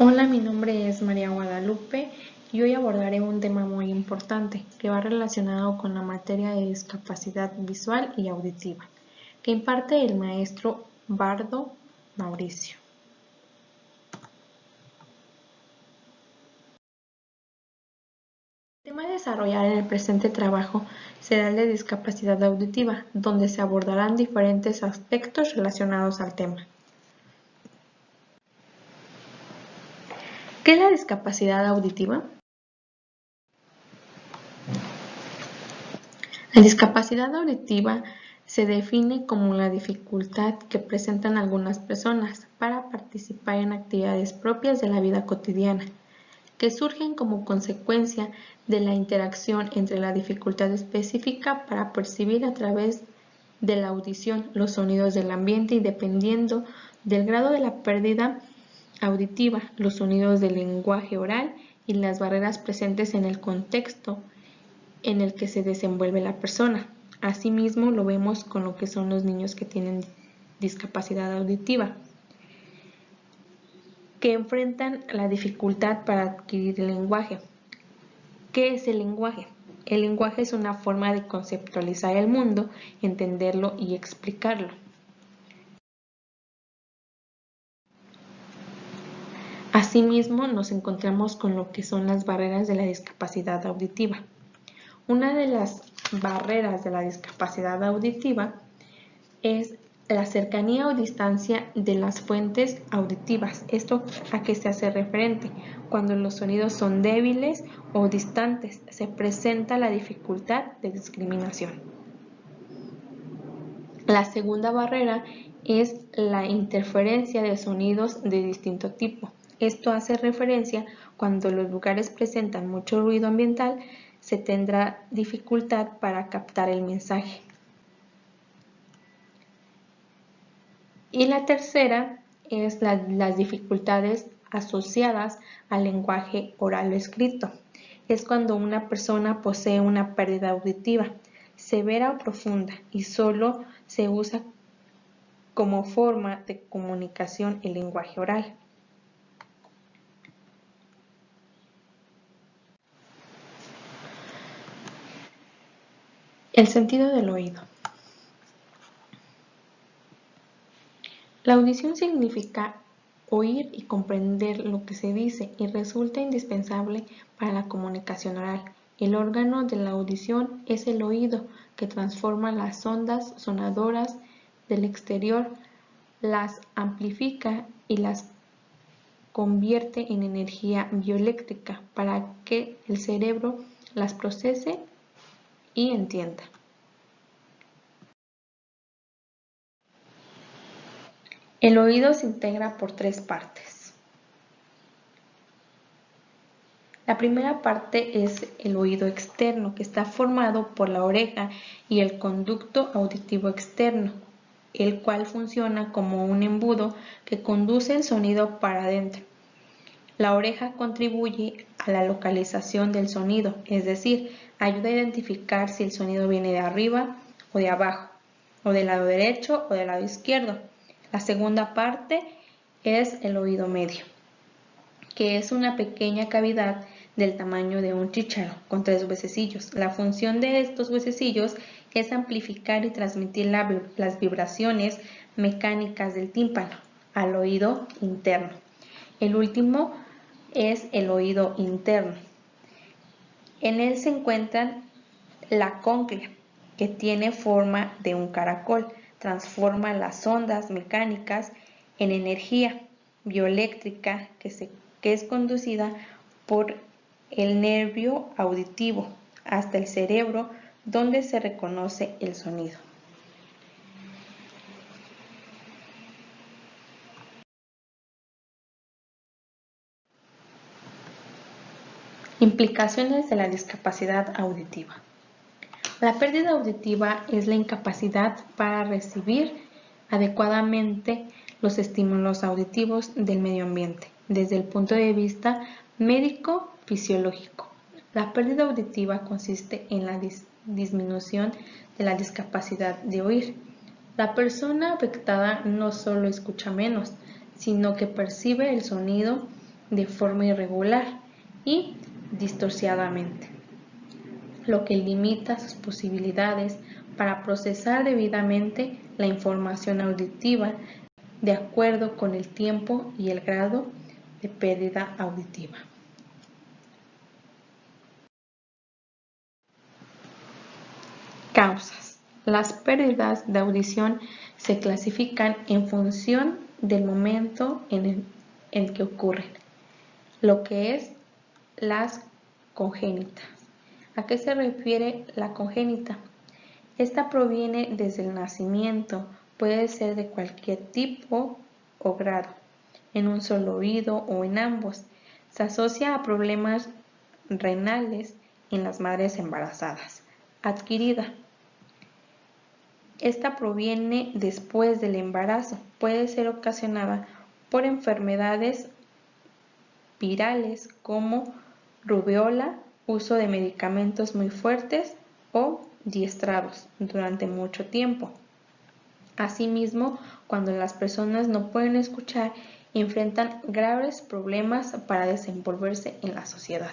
Hola, mi nombre es María Guadalupe y hoy abordaré un tema muy importante que va relacionado con la materia de discapacidad visual y auditiva, que imparte el maestro Bardo Mauricio. El tema a desarrollar en el presente trabajo será el de discapacidad auditiva, donde se abordarán diferentes aspectos relacionados al tema. ¿Qué es la discapacidad auditiva? La discapacidad auditiva se define como la dificultad que presentan algunas personas para participar en actividades propias de la vida cotidiana, que surgen como consecuencia de la interacción entre la dificultad específica para percibir a través de la audición los sonidos del ambiente y dependiendo del grado de la pérdida auditiva, los sonidos del lenguaje oral y las barreras presentes en el contexto en el que se desenvuelve la persona. Asimismo, lo vemos con lo que son los niños que tienen discapacidad auditiva, que enfrentan la dificultad para adquirir el lenguaje. ¿Qué es el lenguaje? El lenguaje es una forma de conceptualizar el mundo, entenderlo y explicarlo. Asimismo, nos encontramos con lo que son las barreras de la discapacidad auditiva. Una de las barreras de la discapacidad auditiva es la cercanía o distancia de las fuentes auditivas. ¿Esto a qué se hace referente? Cuando los sonidos son débiles o distantes, se presenta la dificultad de discriminación. La segunda barrera es la interferencia de sonidos de distinto tipo. Esto hace referencia cuando los lugares presentan mucho ruido ambiental, se tendrá dificultad para captar el mensaje. Y la tercera es las dificultades asociadas al lenguaje oral o escrito. Es cuando una persona posee una pérdida auditiva severa o profunda y solo se usa como forma de comunicación el lenguaje oral. El sentido del oído. La audición significa oír y comprender lo que se dice y resulta indispensable para la comunicación oral. El órgano de la audición es el oído, que transforma las ondas sonoras del exterior, las amplifica y las convierte en energía bioeléctrica para que el cerebro las procese y entienda. El oído se integra por tres partes. La primera parte es el oído externo, que está formado por la oreja y el conducto auditivo externo, el cual funciona como un embudo que conduce el sonido para adentro. La oreja contribuye a la localización del sonido, es decir, ayuda a identificar si el sonido viene de arriba o de abajo, o del lado derecho o del lado izquierdo. La segunda parte es el oído medio, que es una pequeña cavidad del tamaño de un chícharo con 3 huesecillos. La función de estos huesecillos es amplificar y transmitir las vibraciones mecánicas del tímpano al oído interno. El último es el oído interno. En él se encuentra la cónclea, que tiene forma de un caracol. Transforma las ondas mecánicas en energía bioeléctrica que es conducida por el nervio auditivo hasta el cerebro, donde se reconoce el sonido. Implicaciones de la discapacidad auditiva. La pérdida auditiva es la incapacidad para recibir adecuadamente los estímulos auditivos del medio ambiente, desde el punto de vista médico-fisiológico. La pérdida auditiva consiste en la disminución de la discapacidad de oír. La persona afectada no solo escucha menos, sino que percibe el sonido de forma irregular y distorsionadamente, lo que limita sus posibilidades para procesar debidamente la información auditiva de acuerdo con el tiempo y el grado de pérdida auditiva. Causas. Las pérdidas de audición se clasifican en función del momento en el que ocurren, lo que es las congénitas. ¿A qué se refiere la congénita? Esta proviene desde el nacimiento, puede ser de cualquier tipo o grado, en un solo oído o en ambos. Se asocia a problemas renales en las madres embarazadas. Adquirida. Esta proviene después del embarazo, puede ser ocasionada por enfermedades virales como rubiola, uso de medicamentos muy fuertes o diestrados durante mucho tiempo. Asimismo, cuando las personas no pueden escuchar, enfrentan graves problemas para desenvolverse en la sociedad.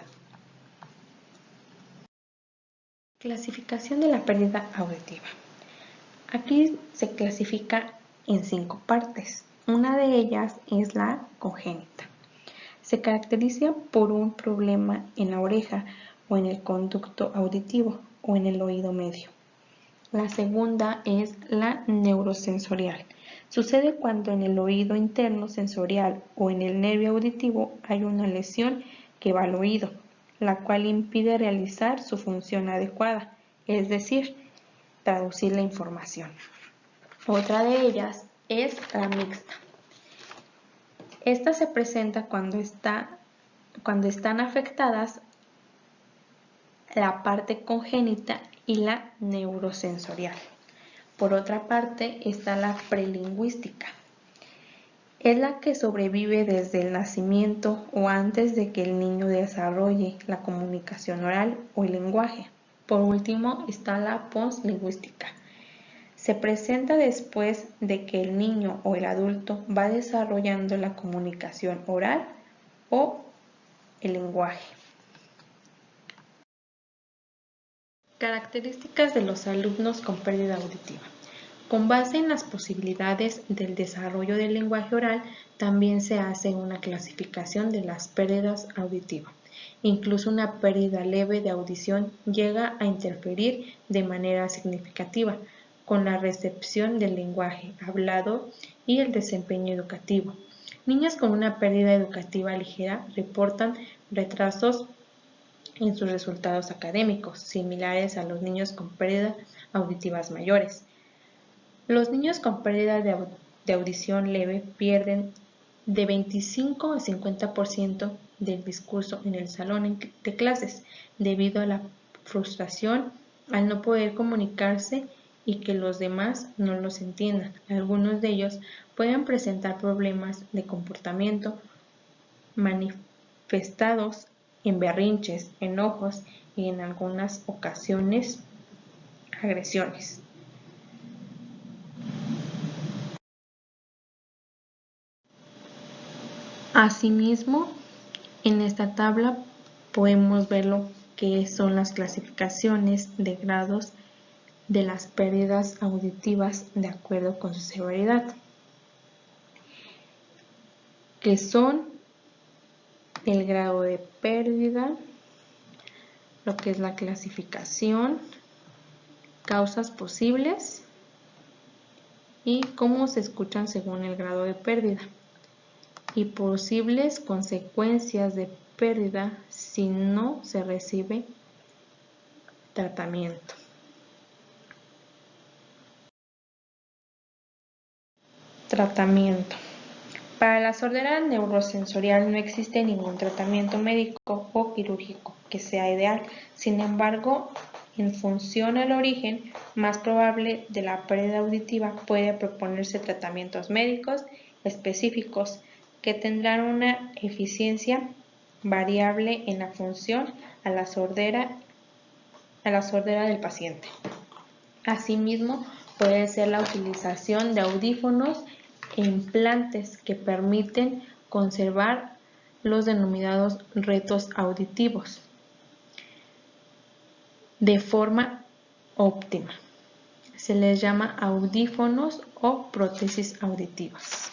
Clasificación de la pérdida auditiva. Aquí se clasifica en 5 partes. Una de ellas es la congénita. Se caracteriza por un problema en la oreja o en el conducto auditivo o en el oído medio. La segunda es la neurosensorial. Sucede cuando en el oído interno sensorial o en el nervio auditivo hay una lesión que va al oído, la cual impide realizar su función adecuada, es decir, traducir la información. Otra de ellas es la mixta. Esta se presenta cuando están afectadas la parte congénita y la neurosensorial. Por otra parte está la prelingüística. Es la que sobrevive desde el nacimiento o antes de que el niño desarrolle la comunicación oral o el lenguaje. Por último está la postlingüística. Se presenta después de que el niño o el adulto va desarrollando la comunicación oral o el lenguaje. Características de los alumnos con pérdida auditiva. Con base en las posibilidades del desarrollo del lenguaje oral, también se hace una clasificación de las pérdidas auditivas. Incluso una pérdida leve de audición llega a interferir de manera significativa con la recepción del lenguaje hablado y el desempeño educativo. Niños con una pérdida educativa ligera reportan retrasos en sus resultados académicos, similares a los niños con pérdidas auditivas mayores. Los niños con pérdida de audición leve pierden de 25 a 50% del discurso en el salón de clases debido a la frustración al no poder comunicarse y que los demás no los entiendan. Algunos de ellos pueden presentar problemas de comportamiento manifestados en berrinches, enojos y en algunas ocasiones agresiones. Asimismo, en esta tabla podemos ver lo que son las clasificaciones de grados de las pérdidas auditivas de acuerdo con su severidad, que son el grado de pérdida, lo que es la clasificación, causas posibles y cómo se escuchan según el grado de pérdida, y posibles consecuencias de pérdida si no se recibe tratamiento. Tratamiento. Para la sordera neurosensorial no existe ningún tratamiento médico o quirúrgico que sea ideal. Sin embargo, en función al origen más probable de la pérdida auditiva, puede proponerse tratamientos médicos específicos que tendrán una eficiencia variable en la función a la sordera del paciente. Asimismo, puede ser la utilización de audífonos e implantes que permiten conservar los denominados retos auditivos de forma óptima. Se les llama audífonos o prótesis auditivas.